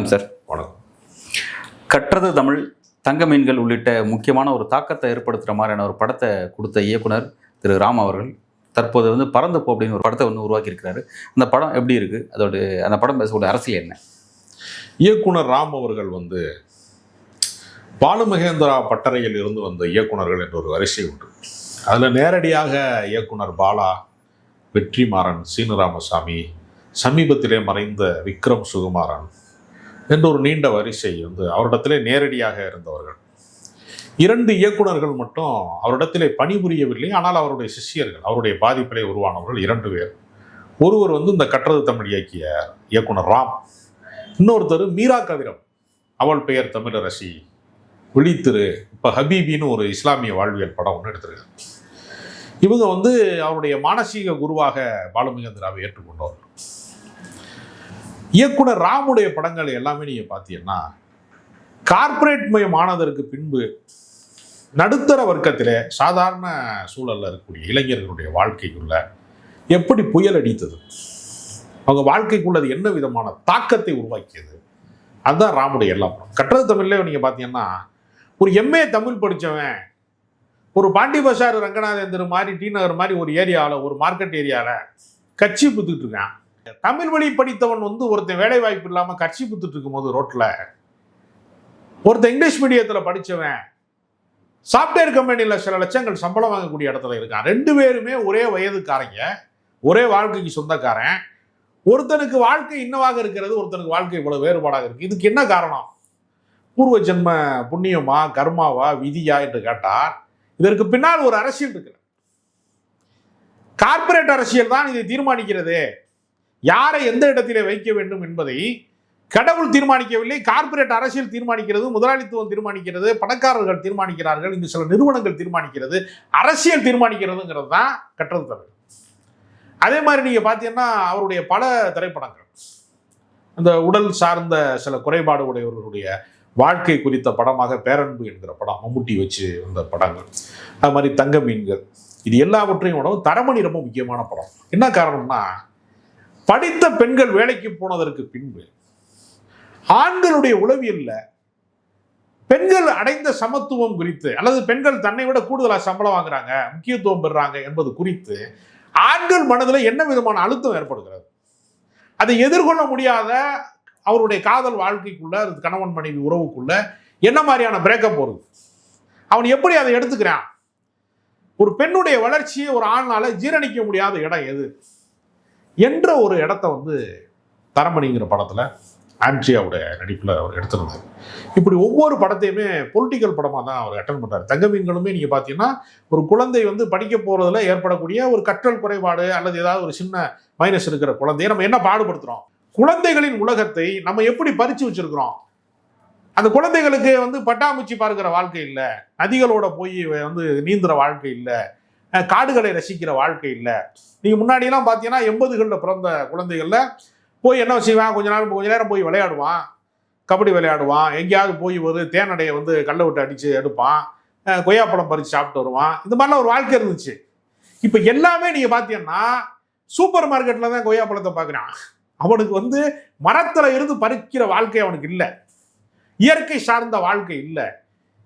வணக்கம் சார். வணக்கம். கற்றது தமிழ், தங்க மீன்கள் உள்ளிட்ட முக்கியமான ஒரு தாக்கத்தை ஏற்படுத்துகிற மாதிரியான ஒரு படத்தை கொடுத்த இயக்குனர் திரு ராம் அவர்கள் தற்போது பறந்து போ அப்படின்னு ஒரு படத்தை உருவாக்கியிருக்கிறாரு. அந்த படம் எப்படி இருக்குது, அந்த படம் பேசக்கூடிய அரசியல் என்ன? இயக்குனர் ராம் அவர்கள் பாலுமகேந்திரா பட்டறையில் இருந்து வந்த இயக்குனர்கள் என்ற ஒரு வரிசை உண்டு. அதில் நேரடியாக இயக்குனர் பாலா, வெற்றிமாறன், சீனுராமசாமி, சமீபத்திலே மறைந்த விக்ரம் சுகுமாரன் என்ற ஒரு நீண்ட வரிசை அவரிடத்திலே நேரடியாக இருந்தவர்கள். 2 இயக்குனர்கள் மட்டும் அவரிடத்திலே பணிபுரியவில்லை. ஆனால் அவருடைய சிஷ்யர்கள், அவருடைய பாதிப்பிலே உருவானவர்கள் 2 பேர். ஒருவர் இந்த கற்றது தமிழ் இயக்கிய இயக்குனர் ராம், இன்னொருத்தர் மீரா கதிரம், அவள் பெயர் தமிழரசி, விழித்திரு, இப்போ ஹபீபின்னு ஒரு இஸ்லாமிய வாழ்வியல் படம் ஒன்று எடுத்திருக்காங்க. இவங்க அவருடைய மானசீக குருவாக பாலுமகேந்திராவை ஏற்றுக்கொண்டவர். இயக்குனர் ராமுடைய படங்கள் எல்லாமே நீங்கள் பார்த்தீங்கன்னா கார்ப்பரேட் மயமானதற்கு பின்பு நடுத்தர வர்க்கத்திலே சாதாரண சூழலில் இருக்கக்கூடிய இளைஞர்களுடைய வாழ்க்கைக்குள்ள எப்படி புயல் அடித்தது, அவங்க வாழ்க்கைக்குள்ள அது என்ன விதமான தாக்கத்தை உருவாக்கியது, அதுதான் ராமுடைய எல்லா படம். கற்றது தமிழ்ல நீங்கள் பார்த்தீங்கன்னா ஒரு MA தமிழ் படித்தவன் ஒரு பாண்டி பசார், ரங்கநாதேந்திர மாதிரி, டி நகர் மாதிரி ஒரு ஏரியாவில், ஒரு மார்க்கெட் ஏரியாவில் கட்சி புத்துட்டு இருக்கான். தமிழ் வழி படித்தவன் ஒருத்தன் வேலை வாய்ப்பு இல்லாமல் கட்சி புத்துட்டு இருக்கும் போது ரோட்டில் ஒருத்தன் இங்கிலீஷ் மீடியத்தில் படித்தவன் சாஃப்ட்வேர் கம்பெனியில் சில லட்சங்கள் சம்பளம் வாங்கக்கூடிய இடத்துல இருக்கான். 2 பேருமே ஒரே வயதுக்காரங்க, ஒரே வாழ்க்கைக்கு சொந்தக்காரன். ஒருத்தனுக்கு வாழ்க்கை இன்னவாக இருக்கிறது, ஒருத்தனுக்கு வாழ்க்கை இவ்வளவு வேறுபாடாக இருக்கு. இதுக்கு என்ன காரணம்? பூர்வ ஜென்ம புண்ணியமா, கர்மாவா, விதியா என்று கேட்டால் இதற்கு பின்னால் ஒரு அரசியல் இருக்கு. கார்ப்பரேட் அரசியல் தான் இதை தீர்மானிக்கிறது. யாரை எந்த இடத்திலே வைக்க வேண்டும் என்பதை கடவுள் தீர்மானிக்கவில்லை, கார்ப்பரேட் அரசியல் தீர்மானிக்கிறது, முதலாளித்துவம் தீர்மானிக்கிறது, பணக்காரர்கள் தீர்மானிக்கிறார்கள், இங்கு சில நிறுவனங்கள் தீர்மானிக்கிறது, அரசியல் தீர்மானிக்கிறதுங்கிறது தான் கற்றது தமிழ். அதே மாதிரி நீங்க பார்த்தீங்கன்னா அவருடைய பல திரைப்படங்கள் அந்த உடல் சார்ந்த சில குறைபாடு உடையவர்களுடைய வாழ்க்கை குறித்த படமாக பேரன்பு என்கிற படம், மம்முட்டி வச்சு வந்த படங்கள், அது மாதிரி தங்க மீன்கள், இது எல்லாவற்றையும் விட தரமணி ரொம்ப முக்கியமான படம். என்ன காரணம்னா, படித்த பெண்கள் வேலைக்கு போனதற்கு பின்பு ஆண்களுடைய உளவியல்ல பெண்கள் அடைந்த சமத்துவம் குறித்து, அல்லது பெண்கள் தன்னை விட கூடுதலாக சம்பளம் வாங்குறாங்க, முக்கியத்துவம் பெறுறாங்க என்பது குறித்து ஆண்கள் மனதில் என்ன விதமான அழுத்தம் ஏற்படுகிறது, அதை எதிர்கொள்ள முடியாத அவருடைய காதல் வாழ்க்கைக்குள்ள, கணவன் மனைவி உறவுக்குள்ள என்ன மாதிரியான பிரேக்கப் வருது, அவன் எப்படி அதை எடுத்துக்கிறான், ஒரு பெண்ணுடைய வளர்ச்சியை ஒரு ஆணால ஜீரணிக்க முடியாத இடம் எது என்ற ஒரு இடத்த தரமணிங்கிற படத்தில் ஆண்ட்ரியாவுடைய நடிப்பில் அவர் எடுத்திருந்தார். இப்படி ஒவ்வொரு படத்தையுமே பொலிட்டிக்கல் படமாக தான் அவர் அட்டன் பண்ணுறாரு. தங்க மீன்களுமே நீங்கள் பார்த்தீங்கன்னா ஒரு குழந்தை படிக்க போகிறதுல ஏற்படக்கூடிய ஒரு கற்றல் குறைபாடு அல்லது ஏதாவது ஒரு சின்ன மைனஸ் இருக்கிற குழந்தையை நம்ம என்ன பாடுபடுத்துகிறோம், குழந்தைகளின் உலகத்தை நம்ம எப்படி பறித்து வச்சிருக்கிறோம். அந்த குழந்தைகளுக்கு பட்டாம்பூச்சி பார்க்கிற வாழ்க்கை இல்லை, நதிகளோட போய் நீந்துற வாழ்க்கை இல்லை, காடுகளை ரசிக்கிற வாழ்க்கை இல்லை. நீங்கள் முன்னாடியெல்லாம் பார்த்தீங்கன்னா 80களில் பிறந்த குழந்தைகளில் போய் என்ன செய்வான், கொஞ்ச நேரம் போய் விளையாடுவான், கபடி விளையாடுவான், எங்கேயாவது போய் ஒரு தேனடையை கல்லை விட்டு அடித்து எடுப்பான், கொய்யாப்பழம் பறித்து சாப்பிட்டு வருவான். இந்த மாதிரிலாம் ஒரு வாழ்க்கை இருந்துச்சு. இப்போ எல்லாமே நீங்கள் பார்த்தீங்கன்னா சூப்பர் மார்க்கெட்டில் தான் கொய்யாப்பழத்தை பார்க்குறான். அவனுக்கு மரத்தில் இருந்து பறிக்கிற வாழ்க்கை அவனுக்கு இல்லை, இயற்கை சார்ந்த வாழ்க்கை இல்லை.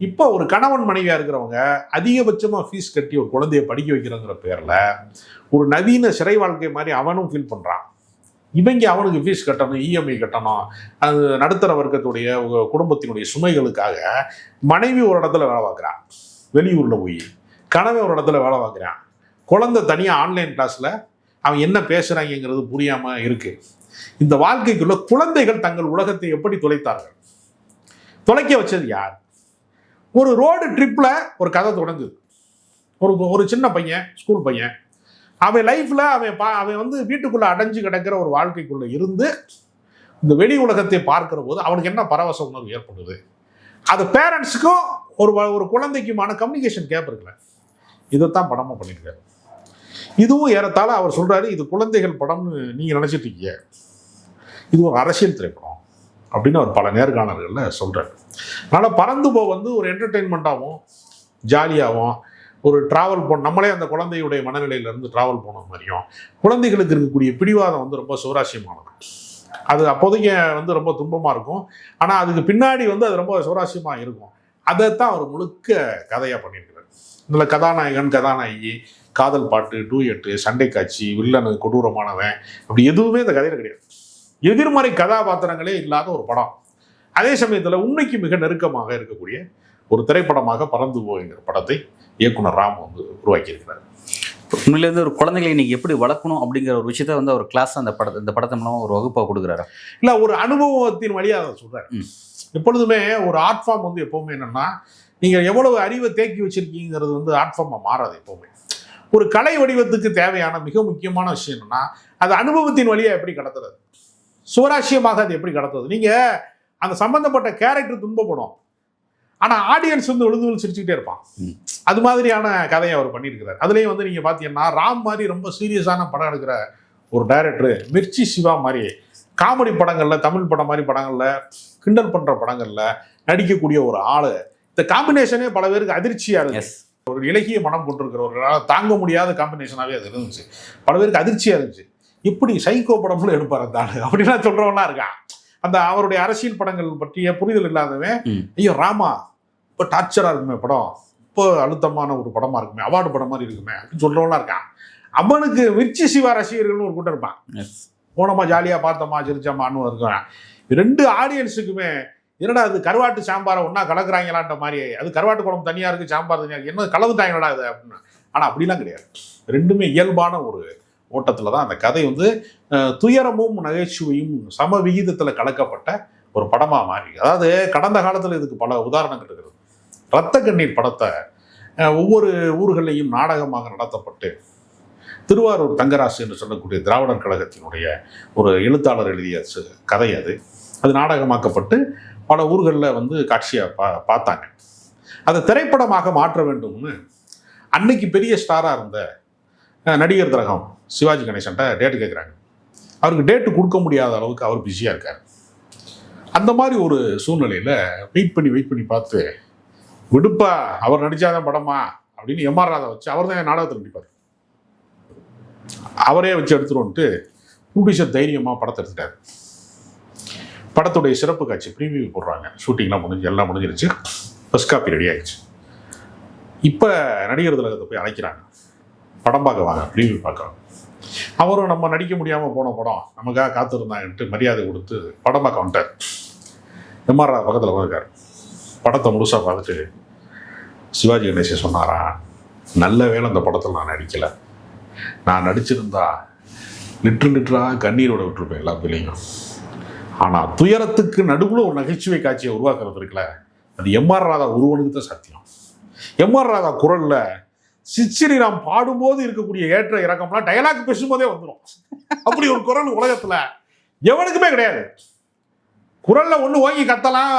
இப்போ ஒரு கணவன் மனைவியாக இருக்கிறவங்க அதிகபட்சமாக ஃபீஸ் கட்டி ஒரு குழந்தைய படிக்க வைக்கிறங்கிற பேரில் ஒரு நவீன சிறை வாழ்க்கை மாதிரி அவனும் ஃபீல் பண்ணுறான். இவங்க அவனுக்கு ஃபீஸ் கட்டணும், EMI கட்டணும், அது நடுத்தர வர்க்கத்துடைய குடும்பத்தினுடைய சுமைகளுக்காக மனைவி ஒரு இடத்துல வேலை பார்க்குறான், வெளியூரில் போய் கணவன் ஒரு இடத்துல வேலை பார்க்குறான், குழந்தை தனியாக ஆன்லைன் கிளாஸில் அவன் என்ன பேசுகிறாங்கிறது புரியாமல் இருக்குது. இந்த வாழ்க்கைக்குள்ள குழந்தைகள் தங்கள் உலகத்தை எப்படி தொலைத்தார்கள், தொலைக்க வச்சது யார்? ஒரு ரோடு ட்ரிப்பில் ஒரு கதை தொடங்குது. ஒரு சின்ன பையன், ஸ்கூல் பையன், அவன் லைஃப்பில் அவன் வீட்டுக்குள்ளே அடைஞ்சு கிடக்கிற ஒரு வாழ்க்கைக்குள்ளே இருந்து இந்த வெளி உலகத்தை பார்க்கிற போது அவனுக்கு என்ன பரவச உணர்வு ஏற்படுது, அது பேரண்ட்ஸுக்கும் ஒரு குழந்தைக்குமான கம்யூனிகேஷன் கேப் இருக்குல்ல, இதைத்தான் படமாக பண்ணியிருக்காரு. இதுவும் ஏறத்தாழ அவர் சொல்கிறாரு, இது குழந்தைகள் படம்னு நீங்கள் நினச்சிட்டு இருக்கீங்க, இது ஒரு அரசியல் திரைப்படம் அப்படின்னு அவர் பல நேர்காணல்களில் சொல்கிறார். அதனால் பறந்து போ ஒரு என்டர்டெயின்மெண்ட்டாகவும் ஜாலியாகவும் ஒரு ட்ராவல் நம்மளே அந்த குழந்தையுடைய மனநிலையிலேருந்து ட்ராவல் போன மாதிரியும் குழந்தைகளுக்கு இருக்கக்கூடிய பிடிவாதம் ரொம்ப சுவாரஸ்யமானது. அது அப்போதைக்கு வந்து ரொம்ப துன்பமாக இருக்கும். ஆனால் அதுக்கு பின்னாடி வந்து அது ரொம்ப சுவாரஸ்யமாக இருக்கும். அதைத்தான் அவர் முழுக்க கதையாக பண்ணியிருக்கிறார். இதில் கதாநாயகன், கதாநாயகி, காதல் பாட்டு, டூயட்டு, சண்டை காட்சி, வில்லனு கொடூரமானவன், அப்படி எதுவுமே இந்த கதையில் கிடையாது. எதிர்மறை கதாபாத்திரங்களே இல்லாத ஒரு படம். அதே சமயத்தில் உண்மைக்கு மிக நெருக்கமாக இருக்கக்கூடிய ஒரு திரைப்படமாக பறந்து போகிற படத்தை இயக்குனர் ராம் வந்து உருவாக்கியிருக்கிறார். உண்மையிலேருந்து ஒரு குழந்தைகளை இன்னைக்கு எப்படி வளர்க்கணும் அப்படிங்கிற ஒரு விஷயத்த வந்து அவர் கிளாஸ் இந்த படத்தை மூலமாக ஒரு வகுப்பாக கொடுக்குறாரு. இல்லை, ஒரு அனுபவத்தின் வழியாக அதை சொல்கிறார். எப்பொழுதுமே ஒரு ஆர்ட் ஃபார்ம் வந்து எப்போவுமே என்னென்னா, நீங்கள் எவ்வளவு அறிவை தேக்கி வச்சிருக்கீங்கிறது வந்து ஆர்ட் ஃபார்மாக மாறாது. எப்போவுமே ஒரு கலை வடிவத்துக்கு தேவையான மிக முக்கியமான விஷயம் என்னென்னா, அது அனுபவத்தின் வழியாக எப்படி கடத்துறது, சுவராசியமாக அது எப்படி கடத்துறது. நீங்கள் அந்த சம்பந்தப்பட்ட கேரக்டர் துன்பப்படும், ஆனால் ஆடியன்ஸ் வந்து விழுந்து சிரிச்சுக்கிட்டே இருப்பான். அது மாதிரியான கதையை அவர் பண்ணியிருக்கிறார். அதுலேயும் வந்து நீங்கள் பார்த்தீங்கன்னா, ராம் மாதிரி ரொம்ப சீரியஸான படம் எடுக்கிற ஒரு டைரக்டர், மிர்ச்சி சிவா மாதிரி காமெடி படங்களில், தமிழ் படம் மாதிரி படங்களில், கிண்டல் பண்ணுற படங்களில் நடிக்கக்கூடிய ஒரு ஆள். இந்த காம்பினேஷனே பல பேருக்கு அதிர்ச்சியாக இருந்துச்சு. ஒரு இலகிய மனம் கொண்டிருக்கிறவர்களால் தாங்க முடியாத காம்பினேஷனாகவே அது இருந்துச்சு. பல பேருக்கு அதிர்ச்சியாக இருந்துச்சு. இப்படி சைக்கோ படம்ல எடுப்பார் அந்த ஆள் அப்படிலாம் சொல்கிறவங்களாம் இருக்கான். அந்த அவருடைய அரசியல் படங்கள் பற்றிய புரிதல் இல்லாதவன், ஐயோ ராமா இப்போ டார்ச்சராக இருக்குமே படம், இப்போ அழுத்தமான ஒரு படமாக இருக்குமே, அவார்டு படம் மாதிரி இருக்குமே அப்படின்னு சொல்கிறவங்களாம் இருக்கான். அவனுக்கு மிர்ச்சி சிவா ரசிகர்கள்னு ஒரு கூட்டம் இருப்பான். போனோமா ஜாலியாக பார்த்தோமா சிரிச்சாமான்னு இருக்கிறான். ரெண்டு ஆடியன்ஸுக்குமே என்னடா அது கருவாட்டு சாம்பாரை ஒன்றா கலக்குறாங்களான்ற மாதிரி, அது கருவாட்டு குழம்பு தனியாக இருக்குது, சாம்பார் தனியாக இருக்குது, என்ன கலந்துட்டாங்களா அது அப்படின்னு. ஆனால் அப்படிலாம் கிடையாது. ரெண்டுமே இயல்பான ஒரு ஓட்டத்தில் தான் அந்த கதை வந்து துயரமும் நகைச்சுவையும் சம விகிதத்தில் கலக்கப்பட்ட ஒரு படமாக மாறி. அதாவது கடந்த காலத்தில் இதுக்கு பல உதாரணங்கள் இருக்கிறது. ரத்த கண்ணீர் படத்தை ஒவ்வொரு ஊர்களையும் நாடகமாக நடத்தப்பட்டு, திருவாரூர் தங்கராசு என்று சொல்லக்கூடிய திராவிடர் கழகத்தினுடைய ஒரு எழுத்தாளர் எழுதிய கதை அது நாடகமாக்கப்பட்டு பல ஊர்களில் வந்து காட்சியாக பார்த்தாங்க. அதை திரைப்படமாக மாற்ற வேண்டும்னு அன்னைக்கு பெரிய ஸ்டாராக இருந்த நடிகர் திலகம் சிவாஜி கணேசன்ட்ட டேட்டு கேட்குறாங்க. அவருக்கு டேட்டு கொடுக்க முடியாத அளவுக்கு அவர் பிஸியாக இருக்கார். அந்த மாதிரி ஒரு சூழ்நிலையில் வெயிட் பண்ணி பார்த்து, விடுப்பா அவர் நடித்தாதான் படமா அப்படின்னு எம்ஆர் ராதா வச்சு அவர் தான் நாடகத்தில் நடிப்பார். அவரே வச்சு எடுத்துருவோன்ட்டு ப்ரொடியூசர் தைரியமாக படத்தை எடுத்துட்டார். படத்துடைய சிறப்பு காட்சி ப்ரீவியூ போடுறாங்க. ஷூட்டிங்லாம் எல்லாம் முடிஞ்சிருச்சு. ஃபர்ஸ்ட் காப்பி ரெடி ஆகிடுச்சு. இப்போ நடிகர் திலகத்தை போய் அழைக்கிறாங்க, படம் பார்க்க வாங்க, ப்ரீவியூ பார்க்க. அவரும் நம்ம நடிக்க முடியாமல் போன படம் நமக்காக காத்திருந்தாங்கன்ட்டு மரியாதை கொடுத்து படம் பார்க்க வந்துட்டார். எம்ஆர் ராதா பக்கத்தில் உட்காந்துருக்கார். படத்தை முழுசாக பார்த்துட்டு சிவாஜி கணேசன் சொன்னாரா, நல்ல வேளை அந்த படத்தில் நான் நடிக்கலை, நான் நடிச்சிருந்தா லிட்டராக கண்ணீரோட விட்டுருப்பேன் எல்லா பிள்ளைங்க. ஆனால் துயரத்துக்கு நடுவில் ஒரு நகைச்சுவை காட்சியை உருவாக்குறது இருக்குல்ல, அது எம்ஆர் ராதா ஒருவனுக்கு தான் சாத்தியம். எம்ஆர் ராதா குரலில் சிச்சிரிராம் பாடும்போது இருக்கக்கூடிய ஏற்ற இறக்கம்லாம் டயலாக் பேசும்போதே வந்துடும். அப்படி ஒரு குரல் உலகத்தில் எவனுக்குமே கிடையாது. குரலில் ஒன்று ஓங்கி கத்தலாம்,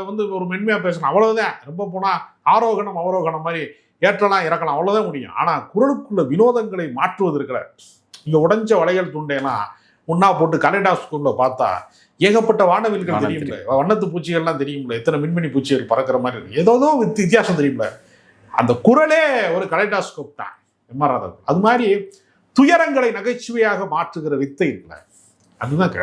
வந்து ஒரு மென்மையாக பேசணும், அவ்வளோதான். ரொம்ப போனால் ஆரோகணம் அவரோகணம் மாதிரி ஏற்றலாம் இறக்கலாம், அவ்வளோதான் முடியும். ஆனால் குரலுக்குள்ள வினோதங்களை மாற்றுவது இருக்கிற, இங்கே உடைஞ்ச வளையல் துண்டையெல்லாம் ஒன்றா போட்டு கனடா ஸ்கூலில் பார்த்தா ஏகப்பட்ட வானவில்கள் தெரியும்ல, வண்ணத்து பூச்சிகள்லாம் தெரியும்ல, எத்தனை மின்மினி பூச்சிகள் பறக்கிற மாதிரி இருக்கு, ஏதோ வித்தியாசம் தெரியும்ல. அந்த குரலே ஒரு கலைடாஸ்கோப் தான் எம்ஆர் ராதா. அது மாதிரி துயரங்களை நகைச்சுவையாக மாற்றுகிற வித்தை இருக்குல்ல, அதுதான்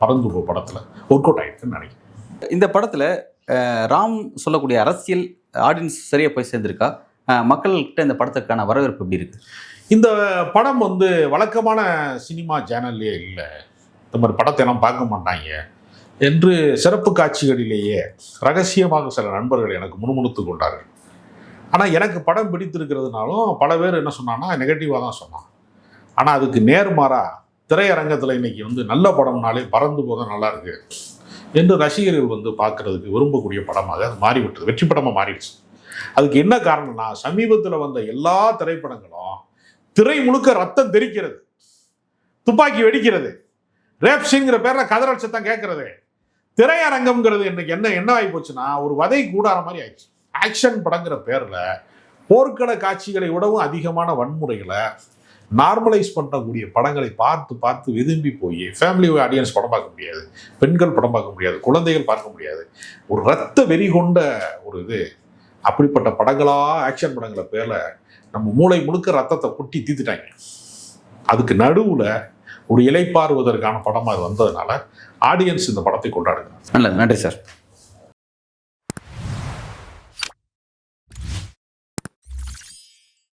பறந்து போ படத்தில் ஒர்க் அவுட் ஆகிடுக்குன்னு நினைக்கிறேன். இந்த படத்தில் ராம் சொல்லக்கூடிய அரசியல் ஆடியன்ஸ் சரியாக போய் சேர்ந்துருக்கா? மக்கள்கிட்ட இந்த படத்துக்கான வரவேற்பு எப்படி இருக்குது? இந்த படம் வந்து வழக்கமான சினிமா சேனல்லையே இல்லை, இந்த மாதிரி படத்தை எல்லாம் பார்க்க மாட்டாங்க என்று சிறப்பு காட்சிகளிலேயே ரகசியமாக சில நண்பர்கள் எனக்கு முணுமுணுத்து கொண்டார்கள். ஆனால் எனக்கு படம் பிடித்திருக்கிறதுனாலும் பல பேர் என்ன சொன்னான்னா நெகட்டிவாக தான் சொன்னான். ஆனால் அதுக்கு நேர்மாறாக திரையரங்கத்தில் இன்னைக்கு வந்து நல்ல படம்னாலே பறந்து போதான் நல்லா இருக்கு என்று ரசிகர்கள் வந்து பார்க்கறதுக்கு விரும்பக்கூடிய படமாக அது மாறிவிட்டது, வெற்றி படமாக மாறிடுச்சு. அதுக்கு என்ன காரணம்னா, சமீபத்தில் வந்த எல்லா திரைப்படங்களும் திரை முழுக்க ரத்தம் தெரிக்கிறது, துப்பாக்கி வெடிக்கிறது, ரேப் சீன்கிற பேரில் கதறல் சத்தம் கேட்கறது. திரையரங்கம்ங்கிறது இன்னைக்கு என்ன ஆகி போச்சுன்னா ஒரு வதை கூடார மாதிரி ஆயிடுச்சு. ஆக்ஷன் படங்கிற பேரில் போர்க்கள காட்சிகளை விடவும் அதிகமான வன்முறைகளை நார்மலைஸ் பண்ணக்கூடிய படங்களை பார்த்து பார்த்து விரும்பி போய் ஃபேமிலி ஆடியன்ஸ் படம் பார்க்க முடியாது, பெண்கள் படம் பார்க்க முடியாது, குழந்தைகள் பார்க்க முடியாது. ஒரு ரத்த வெறி கொண்ட ஒரு இது. அப்படிப்பட்ட படங்களாக ஆக்ஷன் படங்களை பேரில் நம்ம மூளை முழுக்க ரத்தத்தை கொட்டி தீத்துட்டாங்க. அதுக்கு நடுவில் ஒரு இளைப்பாறுவதற்கான படமாக அது வந்ததுனால ஆடியன்ஸ் இந்த படத்தை கொண்டாடுகிறார். நல்லது, நன்றி சார்.